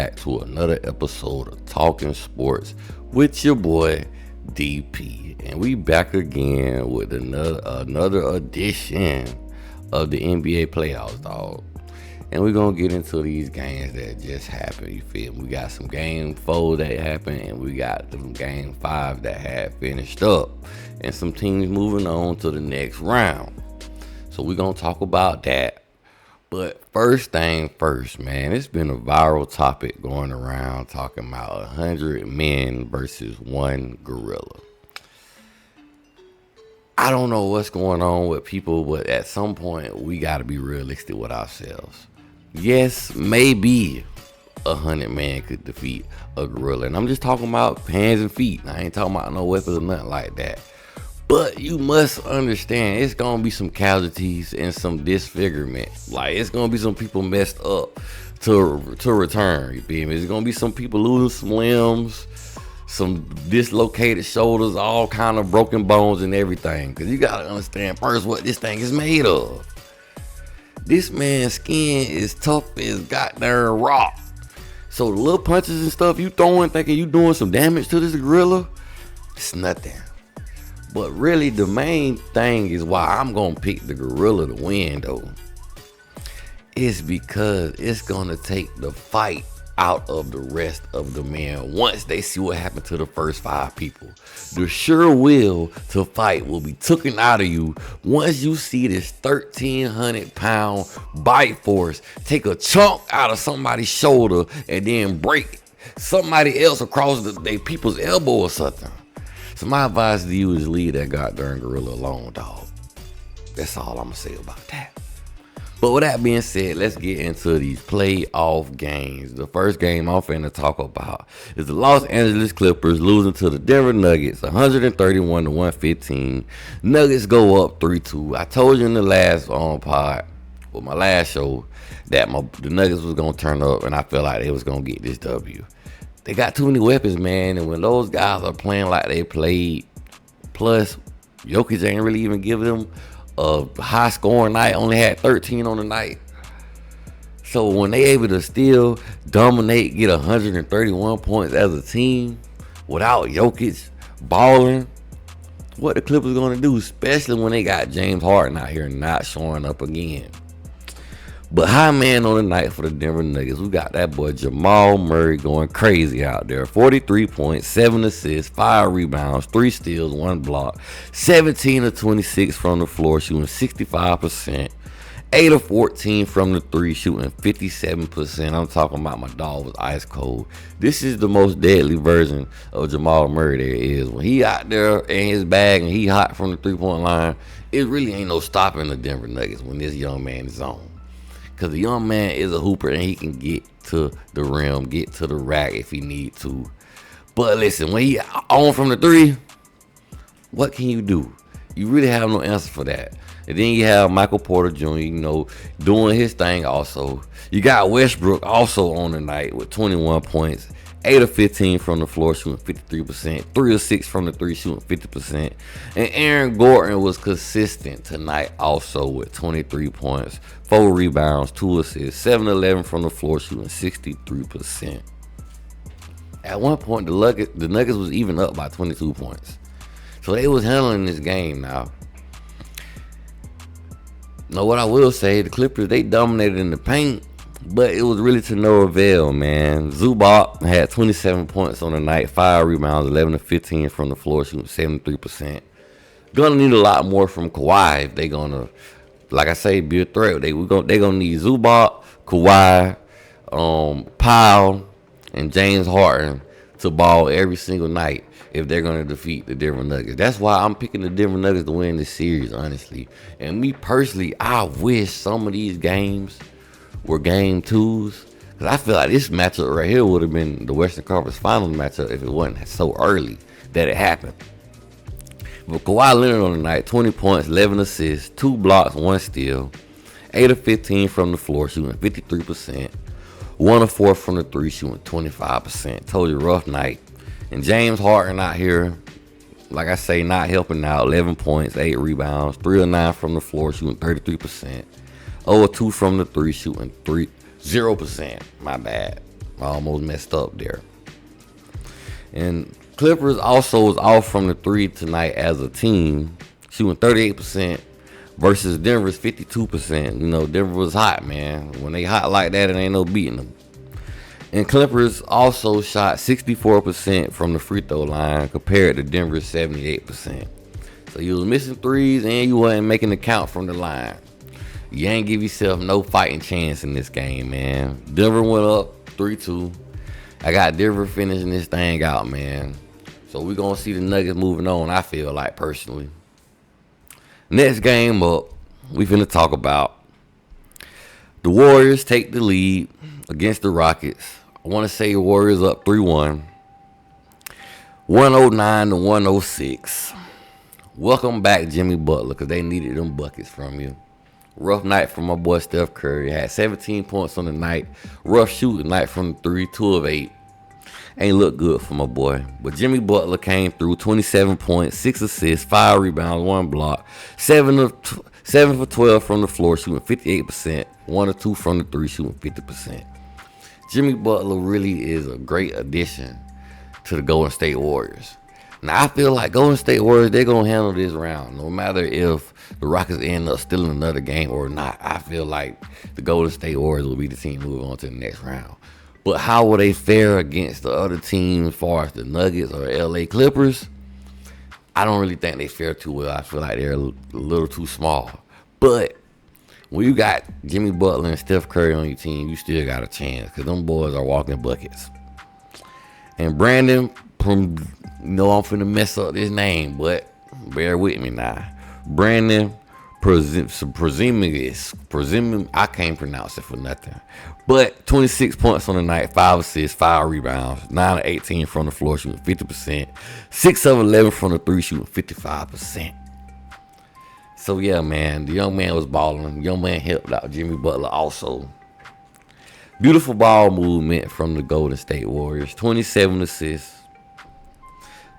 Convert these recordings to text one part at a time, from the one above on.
back to another episode of Talking Sports with your boy DP. And we back again with another edition of the NBA playoffs, dog. And we're gonna get into these games that just happened, you feel me? We got some game 4 that happened, and we got some game 5 that had finished up, and some teams moving on to the next round. So we're gonna talk about that. But first thing first, man, it's been a viral topic going around talking about 100 men versus one gorilla. I don't know what's going on with people, but at some point we got to be realistic with ourselves. Yes, maybe 100 men could defeat a gorilla, and I'm just talking about hands and feet. I ain't talking about no weapons or nothing like that. But you must understand, it's gonna be some casualties and some disfigurement. Like, it's gonna be some people messed up to return. You feel me? It's gonna be some people losing some limbs, some dislocated shoulders, all kind of broken bones and everything. Cause you gotta understand first what this thing is made of. This man's skin is tough as goddamn rock. So the little punches and stuff you throwing, thinking you doing some damage to this gorilla, it's nothing. But really, the main thing is why I'm going to pick the gorilla to win, though. It's because it's going to take the fight out of the rest of the men once they see what happened to the first 5 people. The sure will to fight will be taken out of you once you see this 1,300-pound bite force take a chunk out of somebody's shoulder and then break somebody else across their people's elbow or something. So my advice to you is leave that goddamn gorilla alone, dog. That's all I'm going to say about that. But with that being said, let's get into these playoff games. The first game I'm finna talk about is the Los Angeles Clippers losing to the Denver Nuggets 131-115. Nuggets go up 3-2. I told you in the last pod, with my last show, that the Nuggets was going to turn up, and I felt like they was going to get this W. They got too many weapons, man, and when those guys are playing like they played, plus Jokic ain't really even giving them a high scoring night, only had 13 on the night. So when they able to still dominate, get 131 points as a team without Jokic balling, what the Clippers gonna do, especially when they got James Harden out here not showing up again. But high man on the night for the Denver Nuggets, we got that boy Jamal Murray going crazy out there. 43 points, 7 assists, 5 rebounds, 3 steals, 1 block, 17 of 26 from the floor, shooting 65%, 8 of 14 from the 3, shooting 57%. I'm talking about my dog was ice cold. This is the most deadly version of Jamal Murray there is. When he out there in his bag and he hot from the 3-point line, it really ain't no stopping the Denver Nuggets when this young man is on. Because the young man is a hooper and he can get to the rim, get to the rack if he need to. But listen, when he on from the 3, what can you do? You really have no answer for that. And then you have Michael Porter Jr., doing his thing also. You got Westbrook also on the night with 21 points, 8 of 15 from the floor, shooting 53%, 3 of 6 from the 3, shooting 50%. And Aaron Gordon was consistent tonight also with 23 points, 4 rebounds, 2 assists, 7 of 11 from the floor, shooting 63%. At one point, the Nuggets was even up by 22 points. So they was handling this game now. Now, what I will say, the Clippers, they dominated in the paint, but it was really to no avail, man. Zubac had 27 points on the night, 5 rebounds, 11 of 15 from the floor, shooting 73%. Gonna need a lot more from Kawhi if they gonna, like I say, be a threat. They gonna need Zubac, Kawhi, Powell, and James Harden to ball every single night if they're going to defeat the Denver Nuggets. That's why I'm picking the Denver Nuggets to win this series, honestly. And me personally, I wish some of these games were game 2s. Because I feel like this matchup right here would have been the Western Conference Finals matchup if it wasn't so early that it happened. But Kawhi Leonard on the night, 20 points, 11 assists, 2 blocks, 1 steal, 8 of 15 from the floor, shooting 53%, 1 of 4 from the 3, shooting 25%. Told you, rough night. And James Harden out here, like I say, not helping out. 11 points, 8 rebounds, 3 of 9 from the floor, shooting 33%. 0 of 2 from the 3, shooting 0%. My bad. I almost messed up there. And Clippers also was off from the three tonight as a team, shooting 38% versus Denver's 52%. You know, Denver was hot, man. When they hot like that, it ain't no beating them. And Clippers also shot 64% from the free throw line compared to Denver's 78%. So you was missing threes and you wasn't making the count from the line. You ain't give yourself no fighting chance in this game, man. Denver went up 3-2. I got Denver finishing this thing out, man. So we're going to see the Nuggets moving on, I feel like, personally. Next game up, we finna talk about the Warriors take the lead against the Rockets. I want to say the Warriors up 3-1. 109-106. Welcome back, Jimmy Butler, because they needed them buckets from you. Rough night for my boy Steph Curry. Had 17 points on the night. Rough shooting night from the 3, 2 of 8. Ain't look good for my boy. But Jimmy Butler came through 27 points, 6 assists, 5 rebounds, 1 block, 7 for 12 from the floor, shooting 58%, 1 or 2 from the 3, shooting 50%. Jimmy Butler really is a great addition to the Golden State Warriors. Now, I feel like Golden State Warriors, they're going to handle this round. No matter if the Rockets end up stealing another game or not, I feel like the Golden State Warriors will be the team moving on to the next round. But how will they fare against the other teams as far as the Nuggets or LA Clippers? I don't really think they fare too well. I feel like they're a little too small. But when you got Jimmy Butler and Steph Curry on your team, you still got a chance because them boys are walking buckets. And Brandon, I'm finna mess up this name, but bear with me now. Brandon presuming I can't pronounce it for nothing. But 26 points on the night, 5 assists, 5 rebounds, 9 of 18 from the floor, shooting 50%, 6 of 11 from the 3, shooting 55%. So yeah, man, the young man was balling. The young man helped out Jimmy Butler also. Beautiful ball movement from the Golden State Warriors, 27 assists.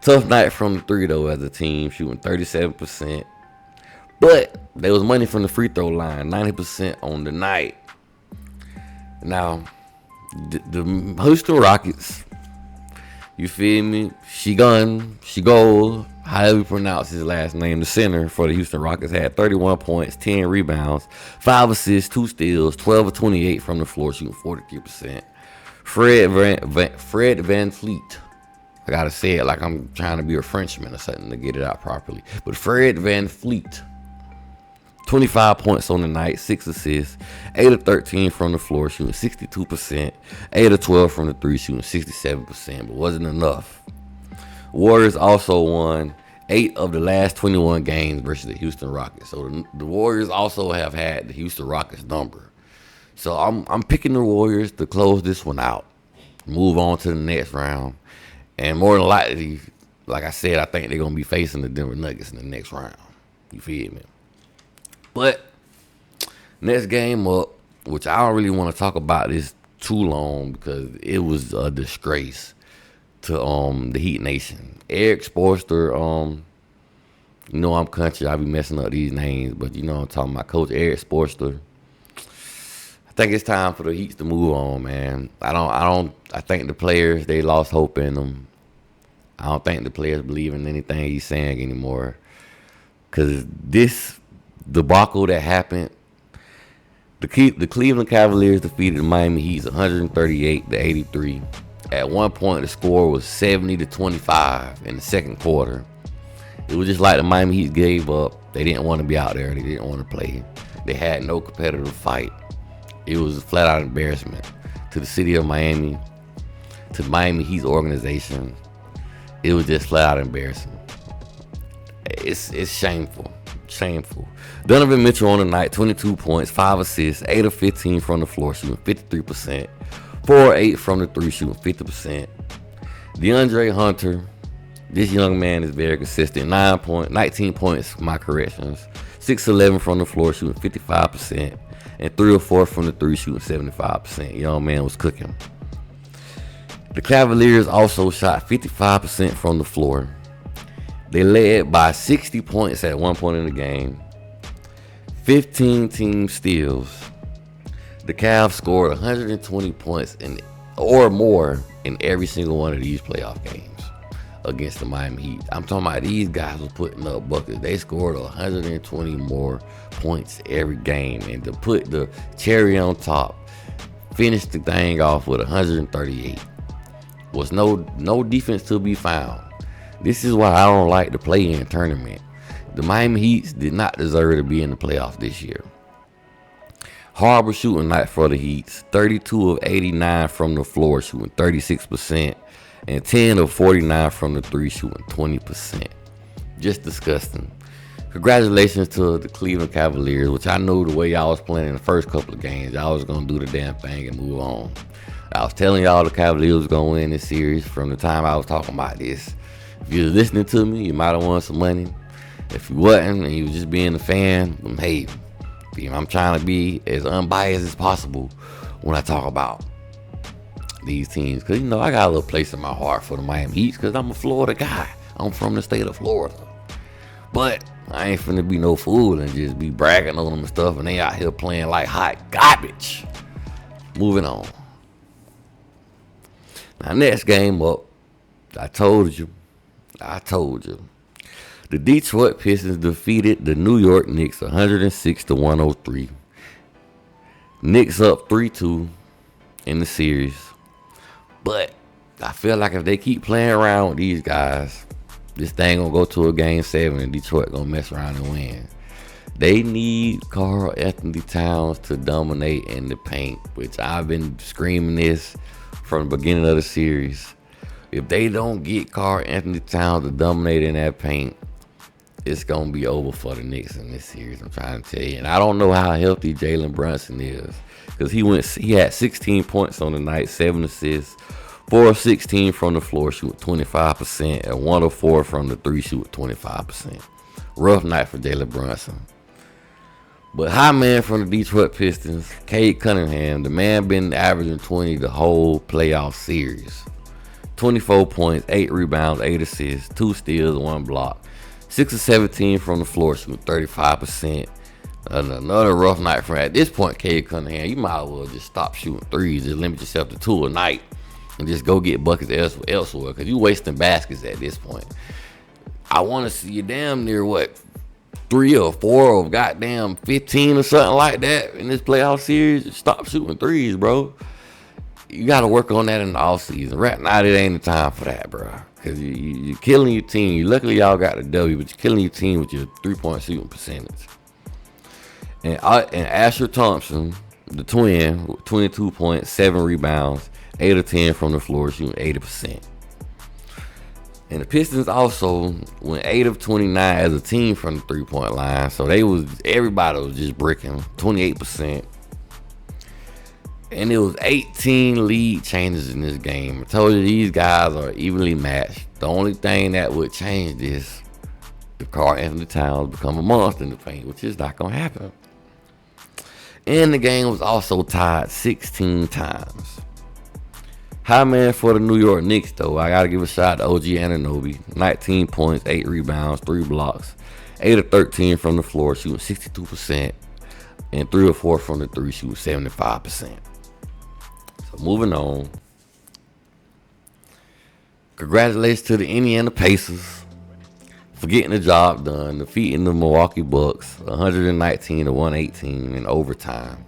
Tough night from the 3 though as a team, shooting 37%. But there was money from the free throw line, 90% on the night. Now, the Houston Rockets, you feel me? Shigol, however you pronounce his last name, the center for the Houston Rockets had 31 points, 10 rebounds, 5 assists, 2 steals, 12 of 28 from the floor, shooting 43%. Fred Van Fleet. I gotta say it like I'm trying to be a Frenchman or something to get it out properly. But Fred Van Fleet, 25 points on the night, 6 assists, 8 of 13 from the floor, shooting 62%, 8 of 12 from the 3, shooting 67%, but wasn't enough. Warriors also won 8 of the last 21 games versus the Houston Rockets. So the Warriors also have had the Houston Rockets number. So I'm picking the Warriors to close this one out, move on to the next round. And more than likely, like I said, I think they're going to be facing the Denver Nuggets in the next round. You feel me? But next game up, which I don't really want to talk about this too long because it was a disgrace to the Heat Nation. Eric Spoelstra, I'm country, I be messing up these names, but I'm talking about Coach Eric Spoelstra. I think it's time for the Heats to move on, man. I think the players, they lost hope in them. I don't think the players believe in anything he's saying anymore. Because this debacle that happened, the Cleveland Cavaliers defeated the Miami Heat 138-83. At one point, the score was 70-25 in the second quarter. It was just like the Miami Heat gave up. They didn't want to be out there. They didn't want to play. They had no competitive fight. It was a flat-out embarrassment to the city of Miami, to the Miami Heat's organization. It was just flat-out embarrassing. It's shameful. Shameful. Donovan Mitchell on the night, 22 points, 5 assists, 8 of 15 from the floor, shooting 53%, 4 of 8 from the 3, shooting 50%. DeAndre Hunter, this young man is very consistent. 19 points, my corrections. 6 of 11 from the floor, shooting 55%, and 3 of 4 from the 3, shooting 75%. Young man was cooking. The Cavaliers also shot 55% from the floor. They led by 60 points at one point in the game. 15 team steals. The Cavs scored 120 points in or more in every single one of these playoff games against the Miami Heat. I'm talking about these guys were putting up buckets. They scored 120 more points every game. And to put the cherry on top, finish the thing off with 138. Was no defense to be found. This is why I don't like the play-in tournament. The Miami Heat did not deserve to be in the playoffs this year. Horrible shooting night for the Heat. 32 of 89 from the floor, shooting 36%. And 10 of 49 from the three, shooting 20%. Just disgusting. Congratulations to the Cleveland Cavaliers, which I knew the way y'all was playing in the first couple of games, y'all was going to do the damn thing and move on. I was telling y'all the Cavaliers was going to win this series from the time I was talking about this. If you was listening to me, you might have won some money. If you wasn't and you was just being a fan, then hey, I'm trying to be as unbiased as possible when I talk about these teams. Because, I got a little place in my heart for the Miami Heat because I'm a Florida guy. I'm from the state of Florida. But I ain't finna be no fool and just be bragging on them and stuff and they out here playing like hot garbage. Moving on. Now, next game up, I told you. The Detroit Pistons defeated the New York Knicks 106-103. Knicks up 3-2 in the series. But I feel like if they keep playing around with these guys, this thing gonna go to a game 7 and Detroit gonna mess around and win. They need Karl Anthony Towns to dominate in the paint, which I've been screaming this from the beginning of the series. If they don't get Karl Anthony Towns to dominate in that paint, it's going to be over for the Knicks in this series, I'm trying to tell you. And I don't know how healthy Jalen Brunson is because he had 16 points on the night, 7 assists, 4 of 16 from the floor, shooting 25%, and 1 of 4 from the three, shooting 25%. Rough night for Jalen Brunson. But high man from the Detroit Pistons, Cade Cunningham, the man been averaging 20 the whole playoff series. 24 points, 8 rebounds, 8 assists, 2 steals, 1 block. 6 of 17 from the floor, shooting 35%. Another rough night for at this point, Cade Cunningham. You might as well just stop shooting threes. Just limit yourself to 2 a night and just go get buckets elsewhere because you wasting baskets at this point. I want to see you damn near 3 or 4 of goddamn 15 or something like that in this playoff series. Stop shooting threes, bro. You got to work on that in the offseason. Right now, it ain't the time for that, bro. Because you're killing your team. Luckily, y'all got the W, but you're killing your team with your 3-point shooting percentage. And Asher Thompson, the twin, with 22 points, 7 rebounds, 8 of 10 from the floor, shooting 80%. And the Pistons also went 8 of 29 as a team from the 3-point line. So everybody was just bricking, 28%. And it was 18 lead changes in this game. I told you these guys are evenly matched. The only thing that would change this, if Karl Anthony Towns become a monster in the paint, which is not going to happen. And the game was also tied 16 times. High man for the New York Knicks, though, I got to give a shout out to OG Anunoby. 19 points, 8 rebounds, 3 blocks, 8 of 13 from the floor, shooting 62%, and 3 or 4 from the three, shooting 75%. So moving on. Congratulations to the Indiana Pacers for getting the job done, defeating the Milwaukee Bucks 119-118 in overtime.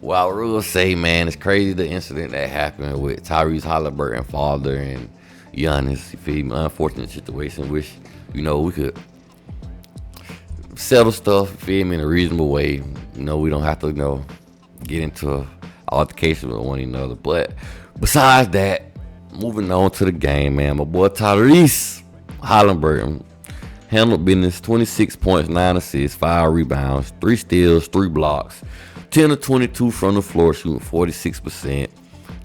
Well, I will say, man, it's crazy the incident that happened with Tyrese Halliburton father and Giannis. You feel me? Unfortunate situation. Wish, we could settle stuff, you feel me, in a reasonable way. We don't have to, get into altercation with one another. But besides that, moving on to the game, man, my boy Tyrese Halliburton handled business. 26 points, 9 assists, 5 rebounds, 3 steals, 3 blocks, 10 of 22 from the floor, shooting 46%.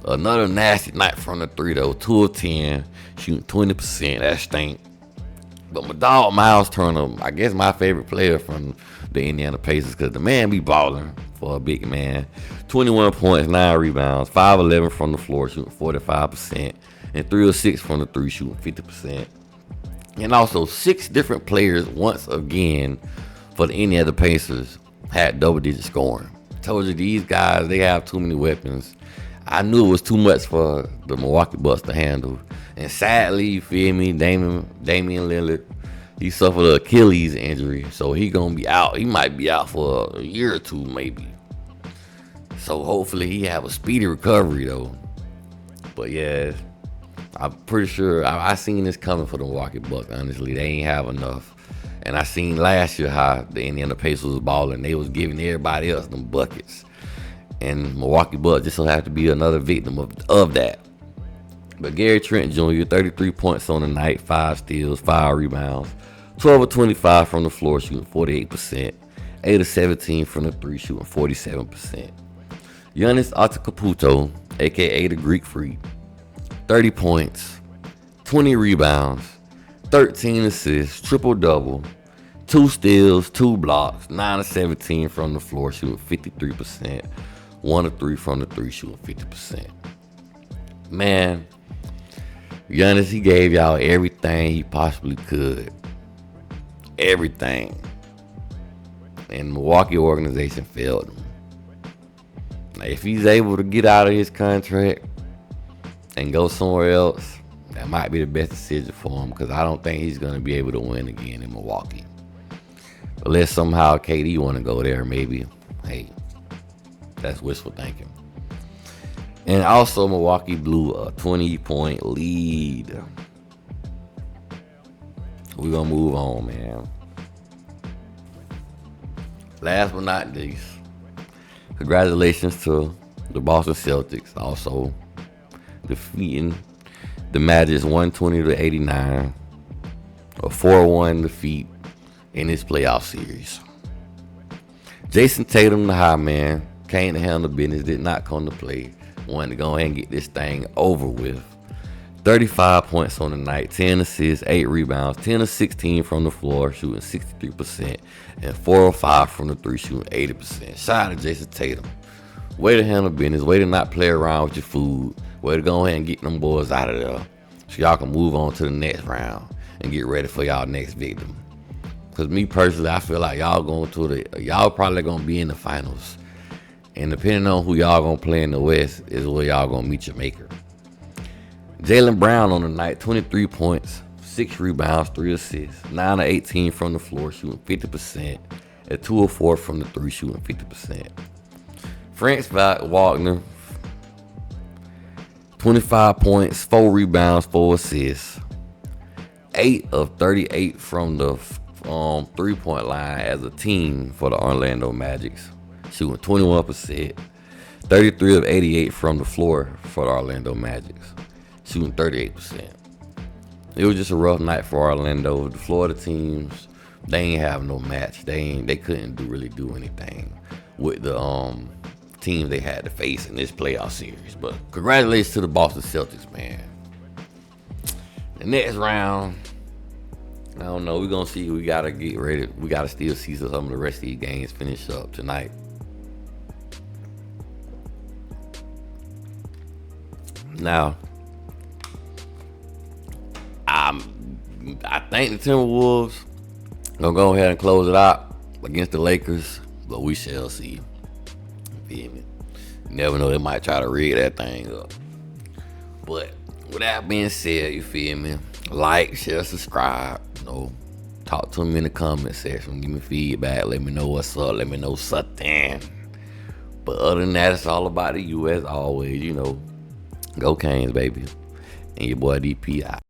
Another nasty night from the three, though. 2 of 10, shooting 20%. That stink. But my dog, Miles Turner, I guess my favorite player from the Indiana Pacers, because the man be balling for a big man. 21 points, 9 rebounds, 5-11 from the floor, shooting 45%, and 3 of 6 from the three, shooting 50%. And also, 6 different players, once again, for the Indiana Pacers, had double-digit scoring. Told you, these guys, they have too many weapons. I knew it was too much for the Milwaukee Bucks to handle. And sadly, you feel me, Damian Lillard, he suffered an Achilles injury, so he gonna be out. He might be out for a year or two, maybe. So hopefully he have a speedy recovery though. But yeah, I'm pretty sure I seen this coming for the Milwaukee Bucks. Honestly, they ain't have enough. And I seen last year how the Indiana Pacers was balling. They was giving everybody else them buckets. And Milwaukee Bucks just will have to be another victim of that. But Gary Trent Jr., 33 points on the night, 5 steals, 5 rebounds, 12 of 25 from the floor, shooting 48%, 8 of 17 from the 3, shooting 47%. Giannis Antetokounmpo, aka the Greek Freak, 30 points, 20 rebounds, 13 assists, triple-double, 2 steals, 2 blocks, 9 of 17 from the floor, shooting 53%, 1 of 3 from the 3, shooting 50%. Man, Giannis, he gave y'all everything he possibly could. Everything. And the Milwaukee organization failed him. Now, if he's able to get out of his contract and go somewhere else, that might be the best decision for him, because I don't think he's going to be able to win again in Milwaukee. Unless somehow KD want to go there, maybe. Hey, that's wishful thinking. And also, Milwaukee blew a 20-point lead. We're going to move on, man. Last but not least, congratulations to the Boston Celtics, also defeating the Magic's 120-89, a 4-1 defeat in this playoff series. Jason Tatum, the high man, came to handle business, did not come to play. Wanted to go ahead and get this thing over with. 35 points on the night, 10 assists, 8 rebounds, 10 of 16 from the floor, shooting 63%, and 4 of 5 from the 3, shooting 80%. Shout out to Jason Tatum. Way to handle business, way to not play around with your food, way to go ahead and get them boys out of there so y'all can move on to the next round and get ready for y'all next victim. Because me personally, I feel like y'all probably going to be in the finals. And depending on who y'all gonna play in the West is where y'all gonna meet your maker. Jaylen Brown on the night, 23 points, 6 rebounds, 3 assists, 9 of 18 from the floor, shooting 50%, and 2 of 4 from the 3, shooting 50%. Franz Wagner, 25 points, 4 rebounds, 4 assists, 8 of 38 from the 3-point line as a team for the Orlando Magic, shooting 21%, 33 of 88 from the floor for the Orlando Magic, shooting 38%. It was just a rough night for Orlando. The Florida teams, they ain't have no match. They couldn't really do anything with the teams they had to face in this playoff series. But congratulations to the Boston Celtics, man. The next round, I don't know. We're gonna see. We gotta get ready. We gotta still see some of the rest of these games finish up tonight. Now, I think the Timberwolves gonna go ahead and close it out against the Lakers, but we shall see. You feel me? You never know, they might try to rig that thing up. But with that being said, you feel me? Like, share, subscribe. You know, talk to me in the comment section. Give me feedback. Let me know what's up. Let me know something. But other than that, it's all about the U.S. always, you know. Go Canes, baby. And your boy DP out.